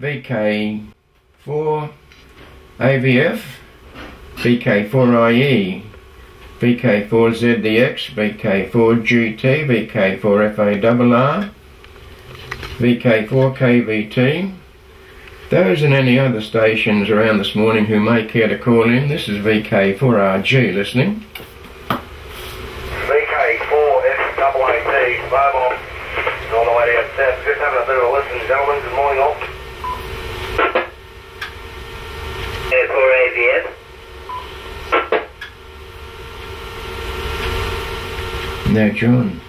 VK4 AVF, VK4IE, VK4ZDX, VK4GT, VK4FARR, VK4KVT. Those and any other stations around this morning who may care to call in, this is VK4RG listening. VK4FAAT, mobile, all the way down south. Just having a bit of a listen, gentlemen. Good morning all. VK4AVF. Now John.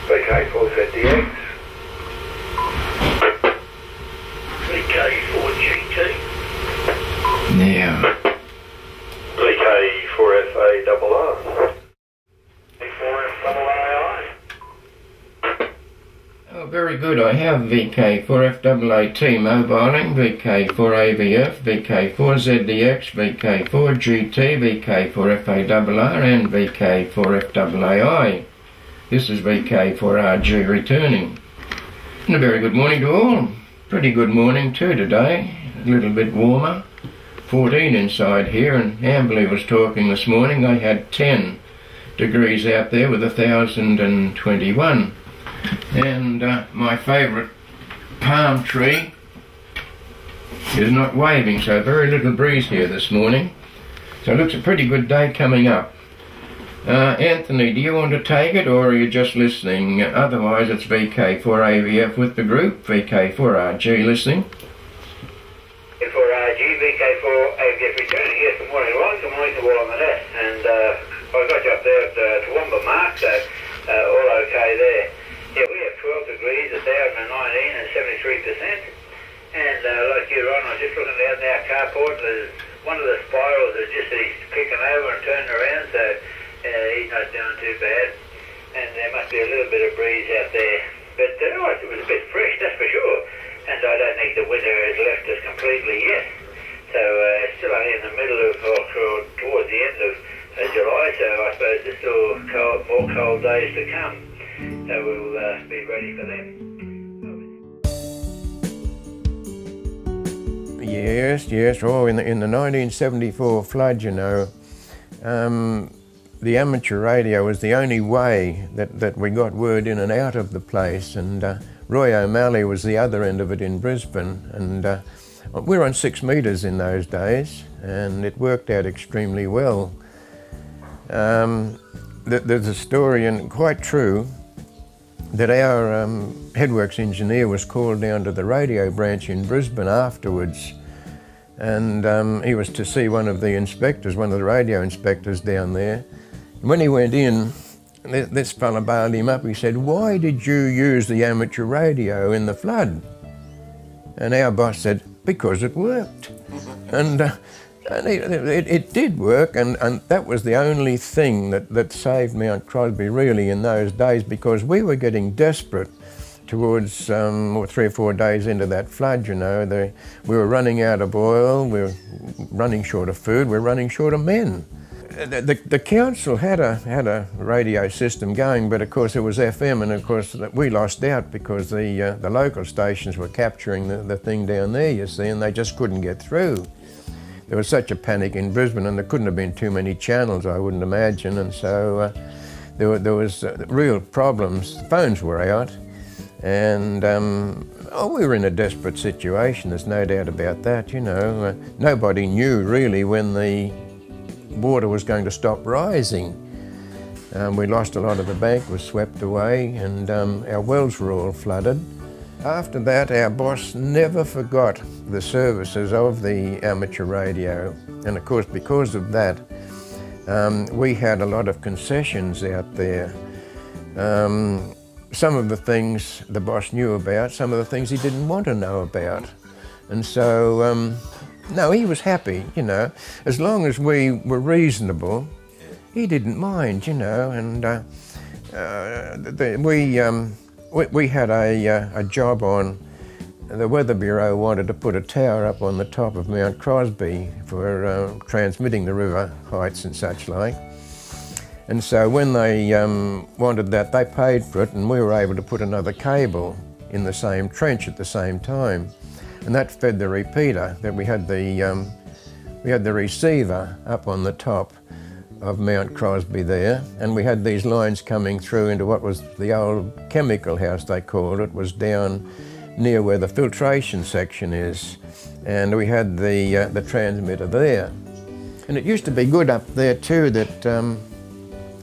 VK4ZDX. VK4GT. Now. VK4FARR. VK4FAAI. Oh, very good. I have VK4FAAT mobiling, VK4AVF, VK4ZDX, VK4GT, VK4FARR and VK4FAAI. This is VK4RG returning. And a very good morning to all. Pretty good morning too today. A little bit warmer. 14 inside here, and Amberley was talking this morning. They had 10 degrees out there with 1,021. And my favourite palm tree is not waving, so very little breeze here this morning. So it looks a pretty good day coming up. Anthony, do you want to take it, or are you just listening? Otherwise it's VK4AVF with the group, VK4RG listening. VK4RG, VK4AVF returning. Yes, good morning Ron, good morning to all on the net. And I got you up there at Toowoomba Mark, so all okay there. Yeah, we have 12 degrees, 1,019 and 73%. And like you, Ron, I was just looking out in our carport. There's one of the spirals is just he's kicking over and turning around, so he's not doing too bad. And there must be a little bit of breeze out there. But it was a bit fresh, that's for sure. And I don't think the winter has left us completely yet. So it's still only in the middle of, or towards the end of July, so I suppose there's still more cold days to come. So we'll be ready for them. Yes. Oh, in the 1974 flood, you know, the amateur radio was the only way that we got word in and out of the place, and Roy O'Malley was the other end of it in Brisbane, and we were on 6 metres in those days, and it worked out extremely well. There's a story, and quite true, that our headworks engineer was called down to the radio branch in Brisbane afterwards, and he was to see one of the inspectors, one of the radio inspectors down there. And when he went in, this fella bailed him up. He said, "Why did you use the amateur radio in the flood?" And our boss said, "Because it worked." And it did work, and that was the only thing that saved Mount Crosby really in those days, because we were getting desperate towards 3 or 4 days into that flood, you know. We were running out of oil, we were running short of food, we were running short of men. The council had a radio system going, but of course it was FM, and of course we lost out because the local stations were capturing the thing down there, you see, and they just couldn't get through. There was such a panic in Brisbane, and there couldn't have been too many channels, I wouldn't imagine, and so there was real problems. The phones were out, and we were in a desperate situation, there's no doubt about that, you know. Nobody knew really when the water was going to stop rising. We lost a lot of the bank, was swept away, and our wells were all flooded. After that, our boss never forgot the services of the amateur radio, and of course because of that we had a lot of concessions out there. Some of the things the boss knew about, some of the things he didn't want to know about, and so no, he was happy, you know, as long as we were reasonable. He didn't mind, you know, and we had a job on. The Weather Bureau wanted to put a tower up on the top of Mount Crosby for transmitting the river heights and such like. And so when they wanted that, they paid for it, and we were able to put another cable in the same trench at the same time. and that fed the repeater. That we had the receiver up on the top of Mount Crosby there, and we had these lines coming through into what was the old chemical house, they called it. It was down near where the filtration section is, and we had the transmitter there. And it used to be good up there too, that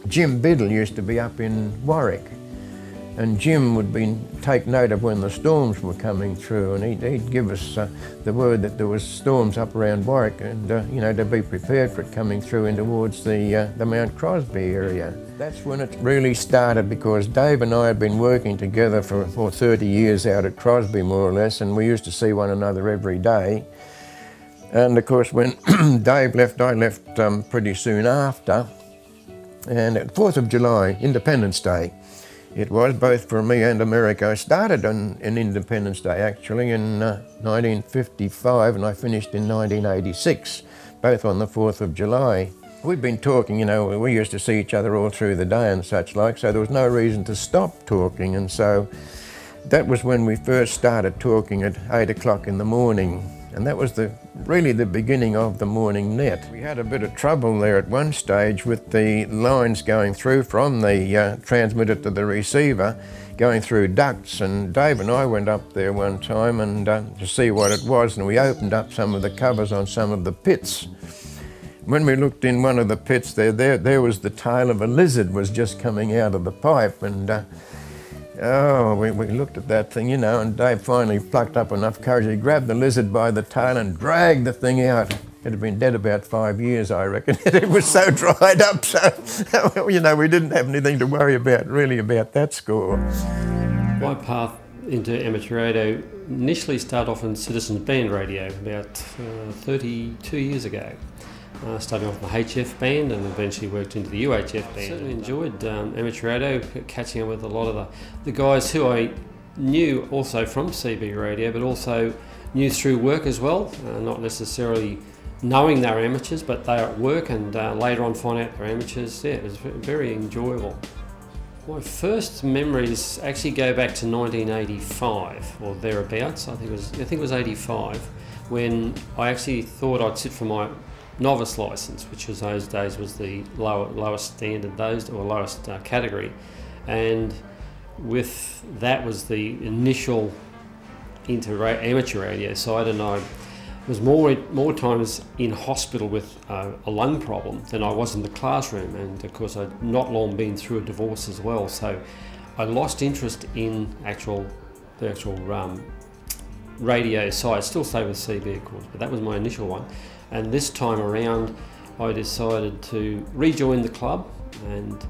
Jim Biddle used to be up in Warwick, and Jim would take note of when the storms were coming through, and he'd give us the word that there was storms up around Warwick, and you know, to be prepared for it coming through in towards the Mount Crosby area. That's when it really started, because Dave and I had been working together for 30 years out at Crosby, more or less, and we used to see one another every day. And of course, when Dave left, I left pretty soon after. And at 4th of July, Independence Day, it was, both for me and America. I started on Independence Day actually in 1955, and I finished in 1986, both on the 4th of July. We'd been talking, you know, we used to see each other all through the day and such like, so there was no reason to stop talking, and so that was when we first started talking at 8 o'clock in the morning. And that was really the beginning of the morning net. We had a bit of trouble there at one stage with the lines going through from the transmitter to the receiver, going through ducts, and Dave and I went up there one time and to see what it was, and we opened up some of the covers on some of the pits. When we looked in one of the pits there was the tail of a lizard was just coming out of the pipe, and oh, we looked at that thing, you know, and Dave finally plucked up enough courage. He grabbed the lizard by the tail and dragged the thing out. It had been dead about 5 years, I reckon. It was so dried up, so, you know, we didn't have anything to worry about, really, about that score. My path into amateur radio initially started off in Citizens Band Radio about 32 years ago. Starting off in the HF band and eventually worked into the UHF band. I certainly enjoyed amateur radio, catching up with a lot of the guys who I knew also from CB radio, but also knew through work as well, not necessarily knowing they were amateurs, but they were at work, and later on find out they're amateurs. Yeah, it was very enjoyable. My first memories actually go back to 1985 or thereabouts. I think it was 85, when I actually thought I'd sit for my novice licence, which was those days was the lowest standard, lowest category, and with that was the initial into amateur radio side, and I was more times in hospital with a lung problem than I was in the classroom, and of course I'd not long been through a divorce as well, so I lost interest in the actual radio side. I still stay with CB of course, but that was my initial one. And this time around, I decided to rejoin the club, and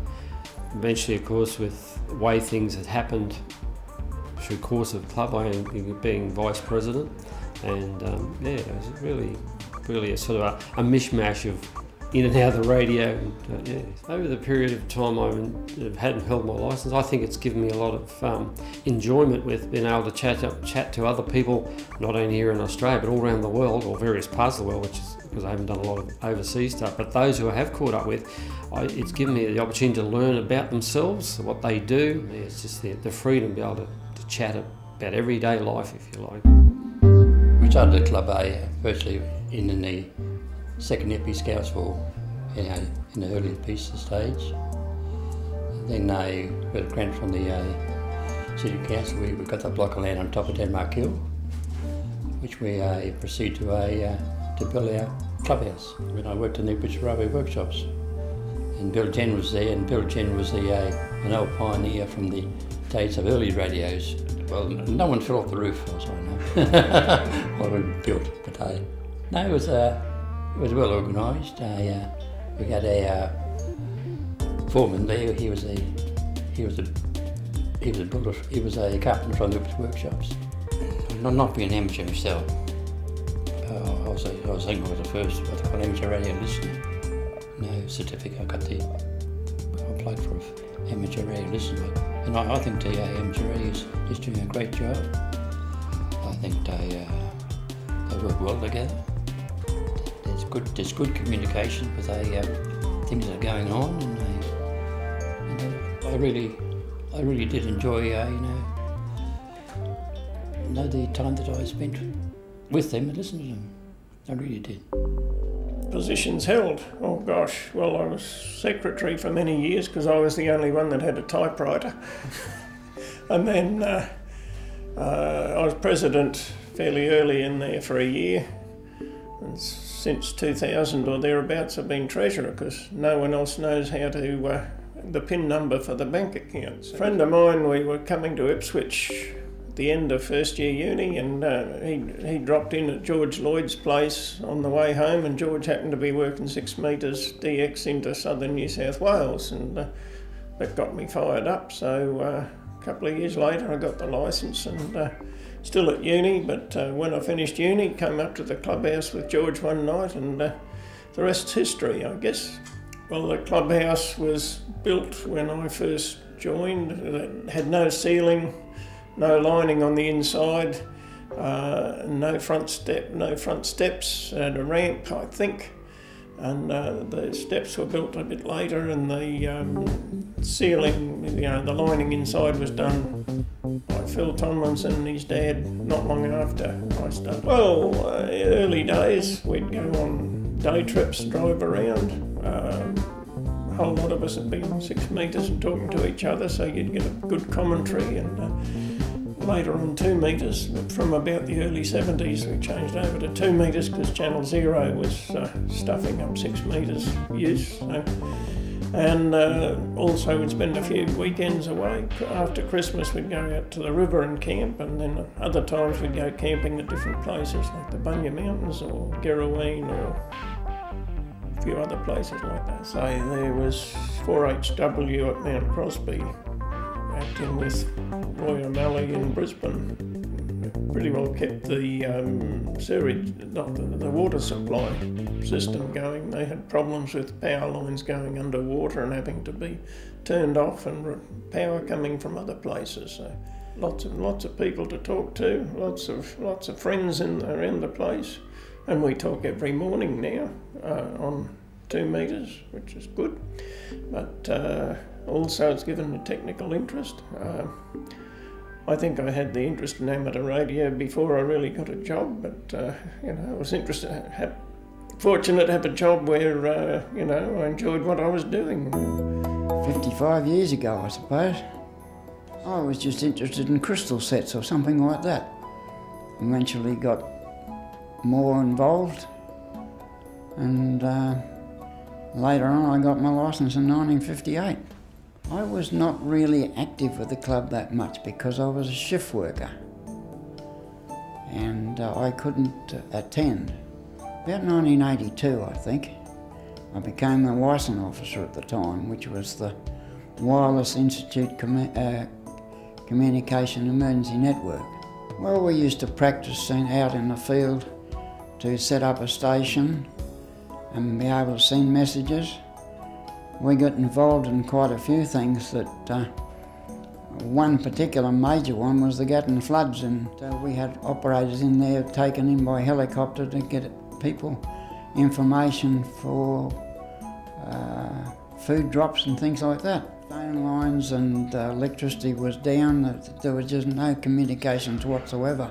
eventually, of course, with the way things had happened through the course of the club, I ended up being vice president, and yeah, it was really a sort of a mishmash of in and out of the radio. And, yeah. Over the period of time I hadn't held my licence, I think it's given me a lot of enjoyment with being able to chat to other people, not only here in Australia but all around the world, or various parts of the world, which is because I haven't done a lot of overseas stuff, but those who I have caught up with, it's given me the opportunity to learn about themselves, what they do. It's just the freedom to be able to chat about everyday life, if you like. We started the club firstly in the second Epi Scouts War, you know, in the early peace stage. And then they got a grant from the City Council. We got the block of land on top of Denmark Hill, which we proceeded to build our clubhouse. When I worked in the Butcher Railway workshops, and Bill Jen was there, and Bill Jen was an old pioneer from the days of early radios. Well, no one fell off the roof, as I know, what we built, but no, it was well organised. We had a foreman there. He was a carpenter from the workshops. Not being an amateur himself, I was thinking I was the first what they call amateur radio listener. No certificate. I applied for an amateur radio listener, and I think the amateur radio is doing a great job. I think they work well together. There's good communication with things that are going on, and I really did enjoy the time that I spent with them and listened to them. I really did. Positions held. Oh gosh, well, I was secretary for many years because I was the only one that had a typewriter. And then I was president fairly early in there for a year. And since 2000 or thereabouts I've been treasurer because no one else knows how to, the PIN number for the bank accounts. A friend of mine, we were coming to Ipswich at the end of first year uni, and he dropped in at George Lloyd's place on the way home, and George happened to be working 6 metres DX into southern New South Wales, and that got me fired up. So a couple of years later I got the licence, and still at uni, but when I finished uni, came up to the clubhouse with George one night, and the rest's history, I guess. Well, the clubhouse was built when I first joined. It had no ceiling, no lining on the inside, no front steps, and a ramp, I think. And the steps were built a bit later, and the ceiling, the lining inside was done by Phil Tomlinson and his dad not long after I started. Well, early days, we'd go on day trips, drive around. A whole lot of us had been 6 metres and talking to each other, so you'd get a good commentary, and later on 2 metres. From about the early 70s we changed over to 2 metres because Channel Zero was stuffing up 6 metres use. So. And also we'd spend a few weekends away. After Christmas we'd go out to the river and camp, and then other times we'd go camping at different places like the Bunya Mountains or Gerraween or a few other places like that. So there was 4HW at Mount Crosby, acting with Roy O'Malley in Brisbane. Pretty well kept the sewage, not the water supply system going. They had problems with power lines going underwater and having to be turned off, and power coming from other places. So lots of people to talk to, lots of friends around the place, and we talk every morning now on 2 metres, which is good. But also it's given me technical interest. I think I had the interest in amateur radio before I really got a job, but I was fortunate to have a job where I enjoyed what I was doing. 55 years ago, I suppose. I was just interested in crystal sets or something like that. Eventually got more involved, and later on I got my licence in 1958. I was not really active with the club that much because I was a shift worker, and I couldn't attend. About 1982, I think, I became the licence officer at the time, which was the Wireless Institute Communication Emergency Network. Well, we used to practice out in the field to set up a station and be able to send messages. We got involved in quite a few things. That one particular major one was the Gatton floods, and we had operators in there taken in by helicopter to get people information for food drops and things like that. Phone lines and electricity was down. There was just no communications whatsoever,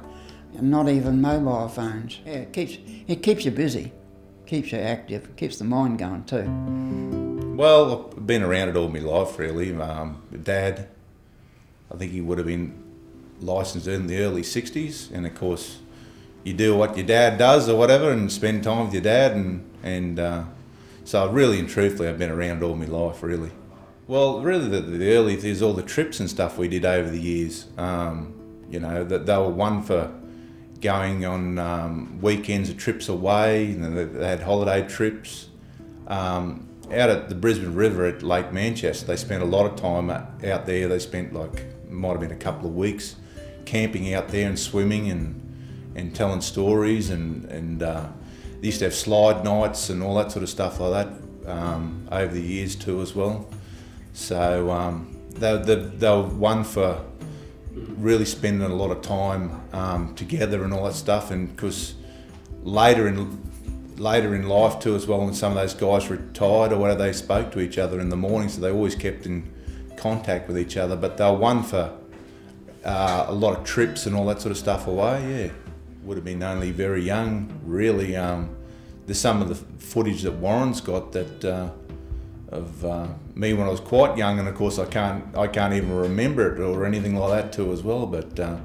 and not even mobile phones. Yeah, it keeps you busy, keeps you active, keeps the mind going too. Well, I've been around it all my life, really. Dad, I think he would have been licensed in the early 60s, and of course you do what your dad does or whatever and spend time with your dad, and so really and truthfully I've been around all my life, really. Well, really the early, there's all the trips and stuff we did over the years. That they were one for going on weekends or trips away, and they had holiday trips. Out at the Brisbane River at Lake Manchester, they spent a lot of time out there. They spent might have been a couple of weeks camping out there and swimming and telling stories, and they used to have slide nights and all that sort of stuff like that over the years too as well. So they were one for really spending a lot of time together and all that stuff, and because later in life too as well, when some of those guys retired or whatever, they spoke to each other in the morning, so they always kept in contact with each other. But they were one for a lot of trips and all that sort of stuff away, yeah. would have been only very young, really. There's some of the footage that Warren's got that of me when I was quite young, and of course I can't even remember it or anything like that too as well. But I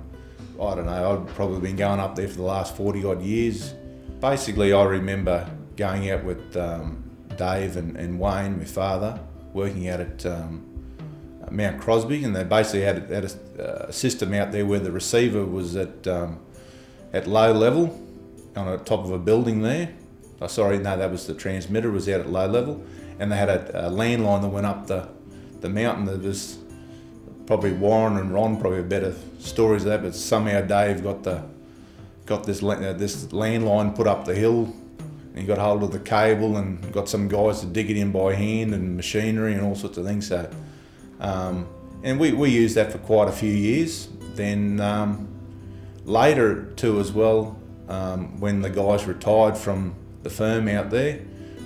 don't know. I've probably been going up there for the last 40 odd years. Basically, I remember going out with Dave and Wayne, my father, working out at Mount Crosby, and they basically had a system out there where the receiver was at low level on the top of a building there. Oh, sorry, no, that was the transmitter, was out at low level, and they had a landline that went up the mountain. There was probably Warren and Ron probably have better stories of that, but somehow Dave got this landline put up the hill, and he got hold of the cable and got some guys to dig it in by hand and machinery and all sorts of things. So, and we used that for quite a few years. Then later too as well, when the guys retired from the firm out there,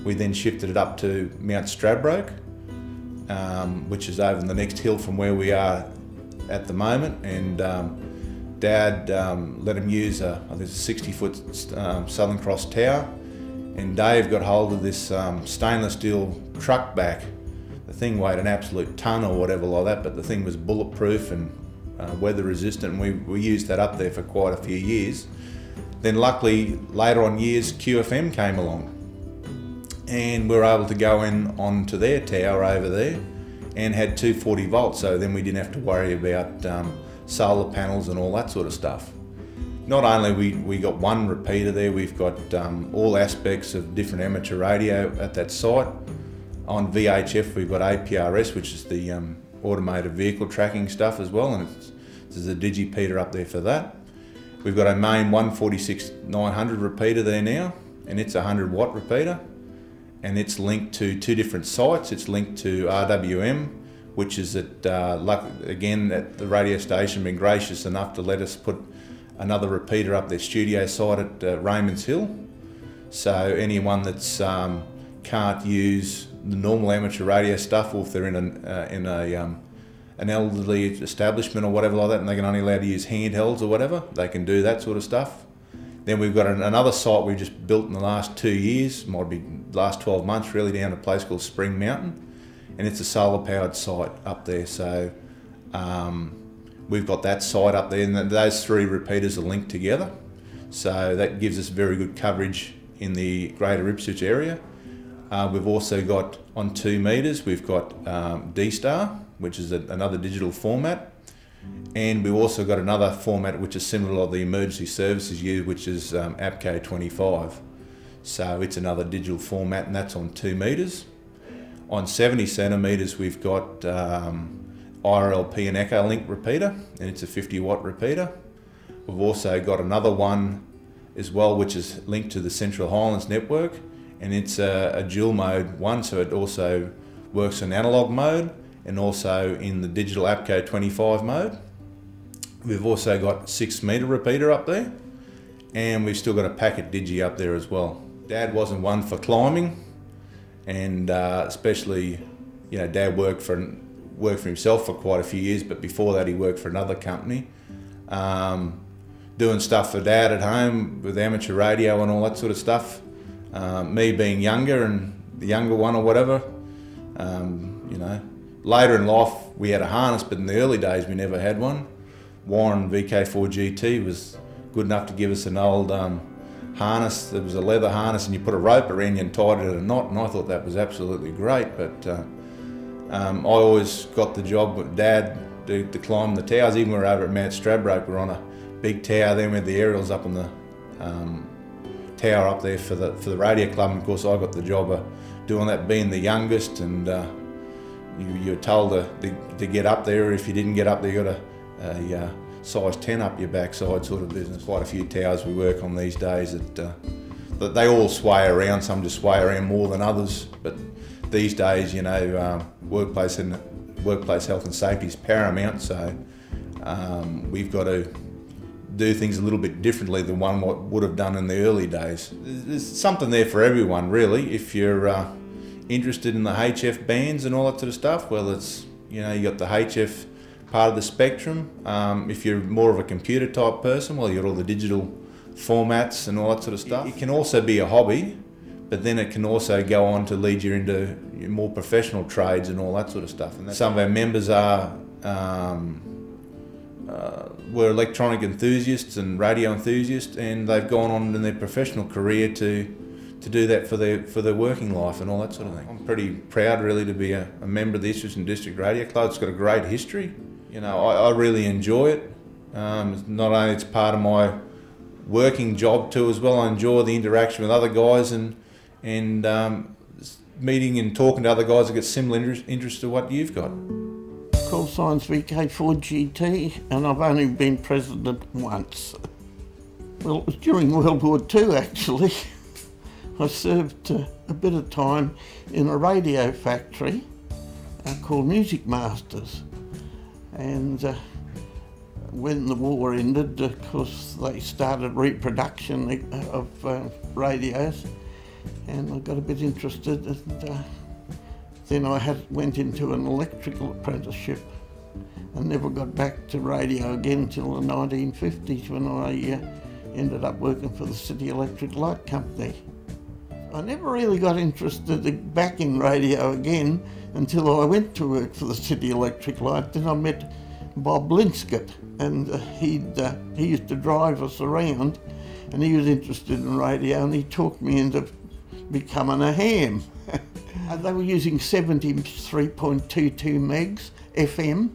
we then shifted it up to Mount Stradbroke, which is over the next hill from where we are at the moment. And Dad let him use I think it's a 60-foot Southern Cross tower, and Dave got hold of this stainless steel truck back. The thing weighed an absolute ton or whatever like that, but the thing was bulletproof and weather resistant, and we used that up there for quite a few years. Then luckily, later on years, QFM came along, and we were able to go in onto their tower over there and had 240 volts, so then we didn't have to worry about solar panels and all that sort of stuff. Not only we got one repeater there, we've got all aspects of different amateur radio at that site. On VHF we've got APRS, which is the automated vehicle tracking stuff as well, and there's a digipeater up there for that. We've got a main 146-900 repeater there now, and it's a 100-watt repeater, and it's linked to two different sites. It's linked to RWM, which is again at the radio station been gracious enough to let us put another repeater up their studio site at Raymond's Hill. So anyone that's can't use the normal amateur radio stuff, or if they're in an elderly establishment or whatever like that, and they can only allow to use handhelds or whatever, they can do that sort of stuff. Then we've got another site we just built in the last 2 years, might be the last 12 months really, down at a place called Spring Mountain, and it's a solar powered site up there. So we've got that site up there, and those three repeaters are linked together, so that gives us very good coverage in the greater Ipswich area. We've also got on 2 meters, we've got D-Star, which is another digital format, and we've also got another format which is similar to the emergency services use, which is APCO 25. So it's another digital format, and that's on 2 meters. On 70 centimeters, we've got IRLP and Echolink repeater, and it's a 50-watt repeater. We've also got another one as well, which is linked to the Central Highlands network, and it's a dual mode one, so it also works in analog mode and also in the digital APCO 25 mode. We've also got 6-meter repeater up there, and we've still got a packet digi up there as well. Dad wasn't one for climbing, and especially, you know, Dad worked for himself for quite a few years, but before that he worked for another company, doing stuff for Dad at home with amateur radio and all that sort of stuff. Me being younger and the younger one or whatever, you know, later in life we had a harness, but in the early days we never had one. Warren VK4 GT was good enough to give us an old harness. There was a leather harness, and you put a rope around you and tied it at a knot, and I thought that was absolutely great. But I always got the job with Dad to climb the towers. Even when we were over at Mount Stradbroke, we were on a big tower then with the aerials up on the tower up there for the radio club, and of course I got the job of doing that, being the youngest, and you were told to get up there. If you didn't get up there, you got a size 10 up your backside sort of business. Quite a few towers we work on these days that they all sway around. Some just sway around more than others, but these days, you know, workplace health and safety is paramount, so we've got to do things a little bit differently than one would have done in the early days. There's something there for everyone really. If you're interested in the HF bands and all that sort of stuff, well, it's, you know, you got the HF part of the spectrum. If you're more of a computer type person, well, you got all the digital formats and all that sort of stuff. It can also be a hobby, but then it can also go on to lead you into more professional trades and all that sort of stuff. And some of our members were electronic enthusiasts and radio enthusiasts, and they've gone on in their professional career to do that for their working life and all that sort of thing. I'm pretty proud really to be a member of the Eastern District Radio Club. It's got a great history. You know, I really enjoy it. Not only it's part of my working job too as well, I enjoy the interaction with other guys and meeting and talking to other guys that get similar interests to what you've got. Call signs VK4GT, and I've only been president once. Well, it was during World War II actually. I served a bit of time in a radio factory called Music Masters, and when the war ended, of course, they started reproduction of radios, and I got a bit interested, and then I went into an electrical apprenticeship and never got back to radio again until the 1950s when I ended up working for the City Electric Light Company. I never really got interested back in radio again until I went to work for the City Electric Light. Then I met Bob Linscott, and he used to drive us around, and he was interested in radio, and he talked me into becoming a ham. They were using 73.22 megs FM,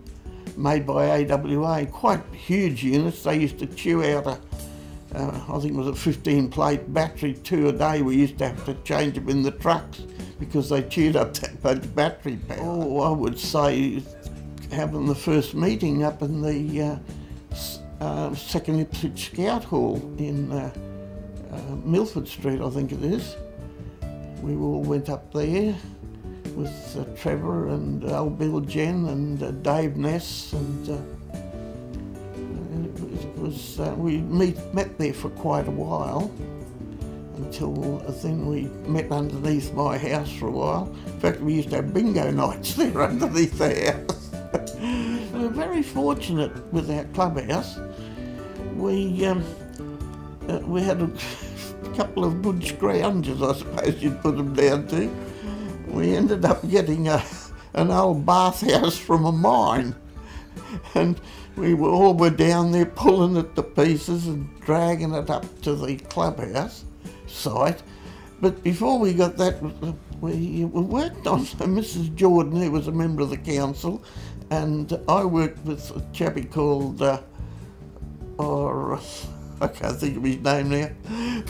made by AWA, quite huge units. They used to chew out I think it was a 15-plate battery, 2 a day. We used to have to change them in the trucks because they chewed up that much battery power. Oh, I would say having the first meeting up in the Second Ipswich Scout Hall in Milford Street, I think it is. We all went up there with Trevor and old Bill Jen and Dave Ness, and we met there for quite a while until then we met underneath my house for a while. In fact, we used to have bingo nights there underneath the house. We were very fortunate with our clubhouse. We had a couple of good scroungers, I suppose you'd put them down to. We ended up getting an old bathhouse from a mine, and we all were down there pulling it to pieces and dragging it up to the clubhouse site. But before we got that, we worked on Mrs. Jordan, who was a member of the council, and I worked with a chappie called, I can't think of his name now,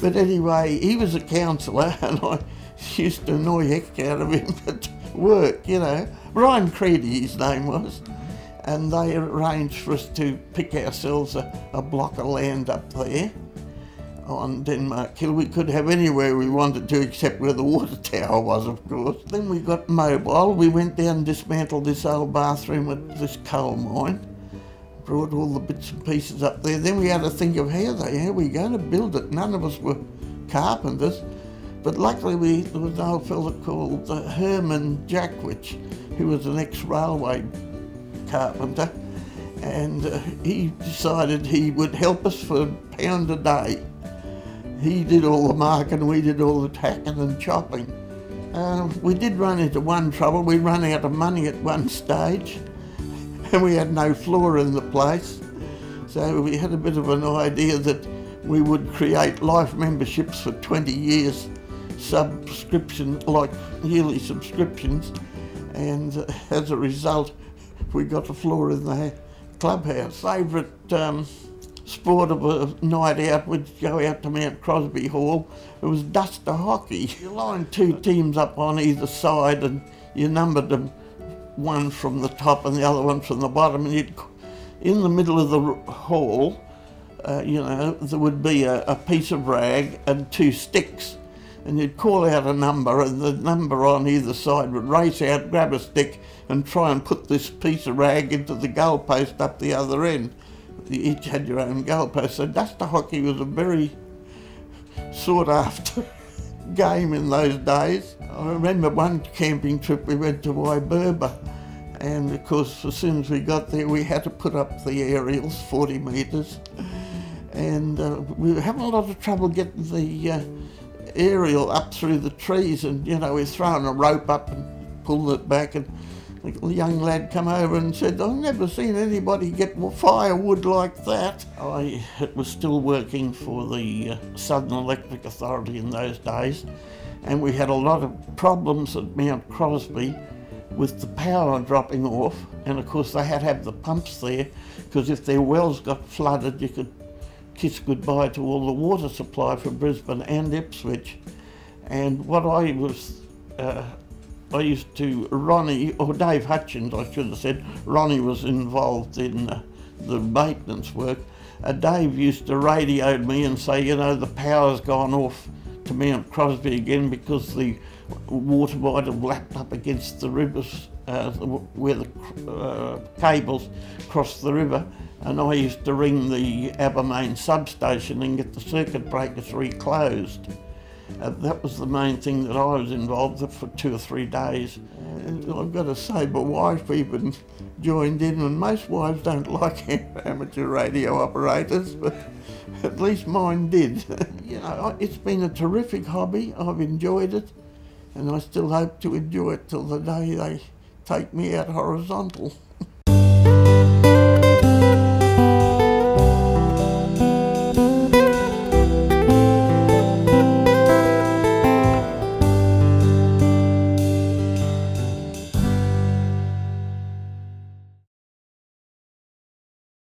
but anyway, he was a councillor, and I used to annoy the heck out of him at work, you know. Brian Creedy, his name was. And they arranged for us to pick ourselves a block of land up there on Denmark Hill. We could have anywhere we wanted to except where the water tower was, of course. Then we got mobile. We went down and dismantled this old bathroom at this coal mine, brought all the bits and pieces up there. Then we had to think of how are we going to build it? None of us were carpenters, but luckily there was an old fella called Herman Jackwich, who was an ex-railway carpenter, and he decided he would help us for £1 a day. He did all the marking, we did all the hacking and chopping. We did run into one trouble. We ran out of money at one stage, and we had no floor in the place. So we had a bit of an idea that we would create life memberships for 20 years, subscription, like yearly subscriptions, and as a result, we got a floor in the clubhouse. Favourite sport of a night out would go out to Mount Crosby Hall. It was duster hockey. You lined 2 teams up on either side and you numbered them, one from the top and the other one from the bottom, and you'd, in the middle of the hall, you know, there would be a piece of rag and 2 sticks, and you'd call out a number, and the number on either side would race out, grab a stick and try and put this piece of rag into the goalpost up the other end. You each had your own goalpost. So duster hockey was a very sought after game in those days. I remember one camping trip we went to Wyburba, and of course as soon as we got there we had to put up the aerials, 40 metres, and we were having a lot of trouble getting the aerial up through the trees, and you know, we're throwing a rope up and pulled it back, and a young lad come over and said, I've never seen anybody get firewood like that. I was still working for the Southern Electric Authority in those days, and we had a lot of problems at Mount Crosby with the power dropping off, and of course they had to have the pumps there, because if their wells got flooded you could kiss goodbye to all the water supply for Brisbane and Ipswich. And what I used to, Ronnie, or Dave Hutchins I should have said, Ronnie was involved in the maintenance work. Dave used to radio me and say, you know, the power's gone off to Mount Crosby again because the water might have lapped up against the rivers where the cables cross the river. And I used to ring the Abermain substation and get the circuit breakers reclosed. That was the main thing that I was involved with for 2 or 3 days. And I've got to say, my wife even joined in, and most wives don't like amateur radio operators, but at least mine did. You know, it's been a terrific hobby. I've enjoyed it, and I still hope to enjoy it till the day they take me out horizontal.